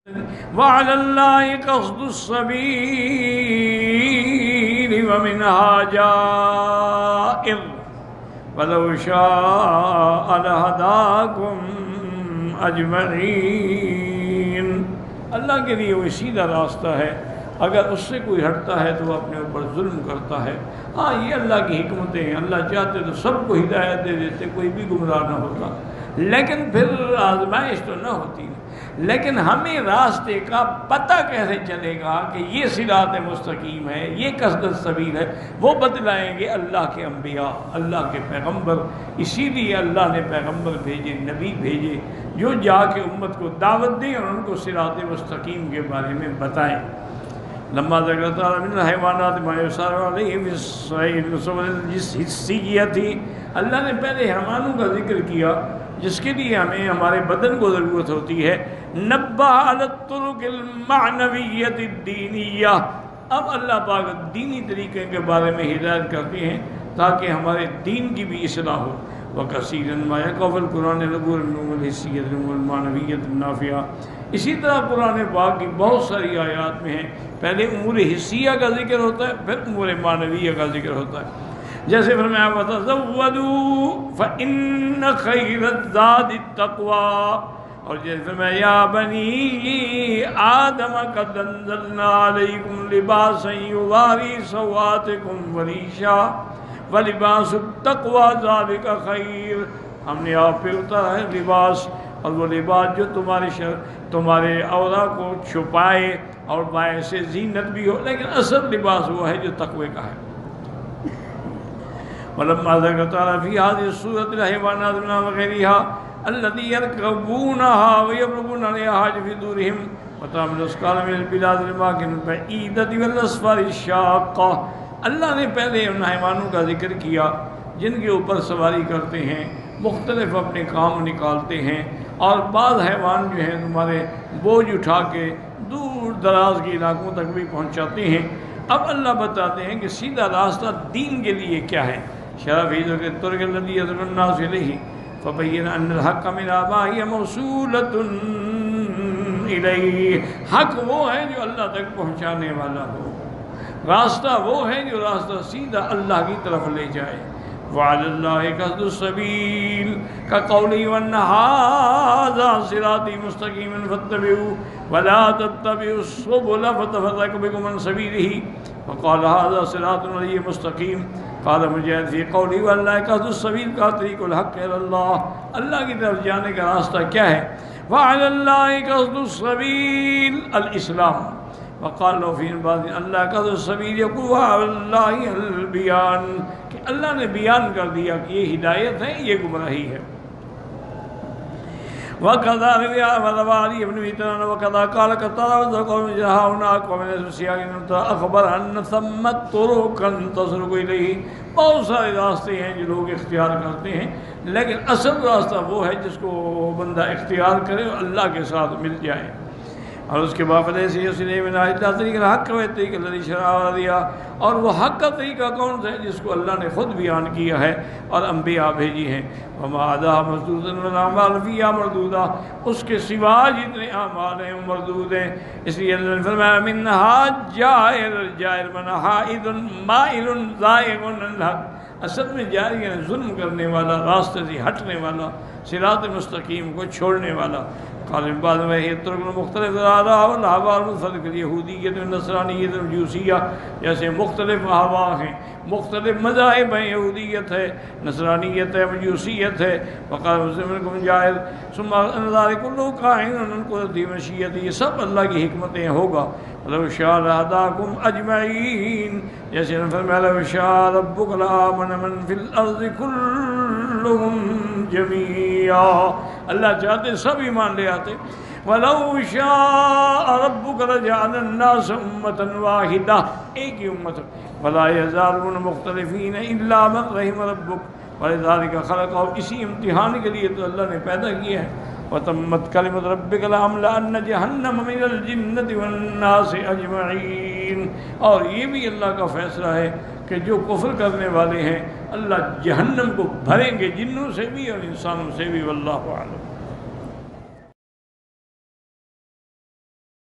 وعلى الله قصد السبيل ومنها جائر ولو شاء لهداكم اجمعین۔ اللہ کے لیے وہ سیدھا راستہ ہے، اگر اس سے کوئی ہٹتا ہے تو وہ اپنے اوپر ظلم کرتا ہے۔ ہاں یہ اللہ کی حکمتیں ہیں، اللہ چاہتے تو سب کو ہدایت دے دیتے، کوئی بھی گمراہ نہ ہوتا، لیکن پھر آزمائش تو نہ ہوتی۔ لیکن ہمیں راستے کا پتہ کیسے چلے گا کہ یہ صراط مستقیم ہے، یہ قصد السبیل ہے؟ وہ بتلائیں گے اللہ کے انبیاء، اللہ کے پیغمبر۔ اسی لیے اللہ نے پیغمبر بھیجے، نبی بھیجے، جو جا کے امت کو دعوت دیں اور ان کو صراط مستقیم کے بارے میں بتائیں۔ لما ذکر تعالیٰ من الحیوانات ما یسار علیہ جس حصیہ تھی، اللہ نے پہلے حیوانوں کا ذکر کیا جس کے لیے ہمیں ہمارے بدن کو ضرورت ہوتی ہے۔ نبہ علی الطرق المعنویۃ الدینیہ، اب اللہ پاک دینی طریقے کے بارے میں ہدایت کرتے ہیں تاکہ ہمارے دین کی بھی اصلاح ہو۔ وَكَثِيرًا مَا يَقَعُ فِي الْقُرْآنِ الْأُمُورُ الْحِسِّيَّةُ وَالْمَعْنَوِيَّةُ النَّافِعَةُ۔ اسی طرح قرآن پاک کی بہت ساری آیات میں ہیں، پہلے امور حسیہ کا ذکر ہوتا ہے، پھر امور معنویہ کا ذکر ہوتا ہے۔ جیسے فرمایا وَتَزَوَّدُوا فَإِنَّ خَيْرَ الزَّادِ التَّقْوَىٰ، اور جیسے فرمایا یا بنی آدم قد انزلنا علیکم لباسا یواری سوآتکم وریشا ولباس التقویٰ ذالک خیر، ہم نے آپ پہ اتارا ہے لباس، اور وہ لباس جو تمہارے عورا کو چھپائے اور باعث زینت بھی ہو، لیکن اصل لباس وہ ہے جو تقوی کا ہے۔ ولما ذکر تعالیٰ فی هذه السورة الحیوانات منها وغیرها الذی یرکبونها ویبلغون علیہا حاج فی دورہم وتعمل اسقال من البلاد الاماکن البعیدۃ والاسفار الشاقہ۔ اللہ نے پہلے ان حیوانوں کا ذکر کیا جن کے اوپر سواری کرتے ہیں، مختلف اپنے کام نکالتے ہیں، اور بعض حیوان جو ہیں تمہارے بوجھ اٹھا کے دور دراز کے علاقوں تک بھی پہنچاتے ہیں۔ اب اللہ بتاتے ہیں کہ سیدھا راستہ دین کے لیے کیا ہے۔ شرف کے طرق الذی یدعو الناس الیہ فبین ان الحق من آبائہ موصولۃ الیہ، حق وہ ہے جو اللہ تک پہنچانے والا ہو، راستہ وہ ہے جو راستہ سیدھا اللہ کی طرف لے جائے۔ وعلی اللہ قصد السبیل کقولہ وان ھذا صراطی مستقیما فاتبعوہ ولا تتبعوا السبل فتفرق بکم عن سبیلہ وقال ھذا صراط علیہ مستقیم۔ قال مجاہد فی قولی واللہ قصد السبیل کا طریق الحق الی اللہ، اللہ کی طرف جانے کا راستہ کیا ہے؟ وعلی اللہ قصد السبیل الاسلام، وقال لو فی بعض اللہ قصد السبیل یقول وعلی اللہ البیان، کہ اللہ نے بیان کر دیا کہ یہ ہدایت ہے، یہ گمراہی ہے۔ وَقَضَى وَذَوَالِي ابن وِيتَرَانَ وَقَضَى قَالَ قَطَّارَ وَذَكَرَ جَهَاؤُنَا قَوْمِنَ سُسِيَاقٍ أَخْبَرَ أَنَّ ثَمَّتْ طُرُقًا تَصِلُ إِلَيْهِ، بہت سارے راستے ہیں جو لوگ اختیار کرتے ہیں، لیکن اصل راستہ وہ ہے جس کو بندہ اختیار کرے اور اللہ کے ساتھ مل جائے۔ اور اس کے بعد فلیس یسلی من اللہ طریق الحق و طریق الذی شرع دیا، اور وہ حق کا طریقہ کون سا ہے جس کو اللہ نے خود بیان کیا ہے اور انبیاء بھیجی ہیں۔ وما عدا مسدودا والاعمال فیہا مردودہ، اس کے سوا جتنے اعمال ہیں وہ مردود ہیں۔ اس لیے اللہ نے فرمایا منہا جائر، جائر منا حائد مائل زائغ عن الحق، اصل میں جائر یعنی ظلم کرنے والا، راستے سے ہٹنے والا، صراط مستقیم کو چھوڑنے والا۔ قال من بعد ما هي الطرق المختلف الآراء والأحوال المتفرقة اليهودية والنصرانية والمجوسية، جیسے مختلف احوا ہیں، مختلف مذاہب ہیں، یہودیت ہے، نصرانیت ہے، مجوسیت ہے۔ وقال مسلم جائر ثم ان ذلك كله قائم ان قدرتی مشیت، یہ سب اللہ کی حکمتیں ہوگا۔ ولو شاء لهداكم اجمعین، جیسے فرمایا لو شاء ربك لآمن من في الارض كلهم جميعا، اللہ چاہتے سب ایمان لے آتے۔ وَلَوْ شَاءَ رَبُّكَ لَجَعَلَ النَّاسَ أُمَّةً وَاحِدَةً، ایک ہی امت، وَلَا يَزَالُونَ مُخْتَلِفِينَ إِلَّا مَنْ رَحِمَ رَبُّكَ وَلِذَلِكَ خَلَقَهُمْ، اسی امتحان کے لیے تو اللہ نے پیدا کیا ہے۔ وَتَمَّتْ كَلِمَةُ رَبِّكَ لَأَمْلَأَنَّ جَهَنَّمَ مِنَ الْجِنَّةِ وَالنَّاسِ أَجْمَعِينَ، اور یہ بھی اللہ کا فیصلہ ہے کہ جو کفر کرنے والے ہیں اللہ جہنم کو بھریں گے، جنوں سے بھی اور انسانوں سے بھی۔ واللہ اعلم۔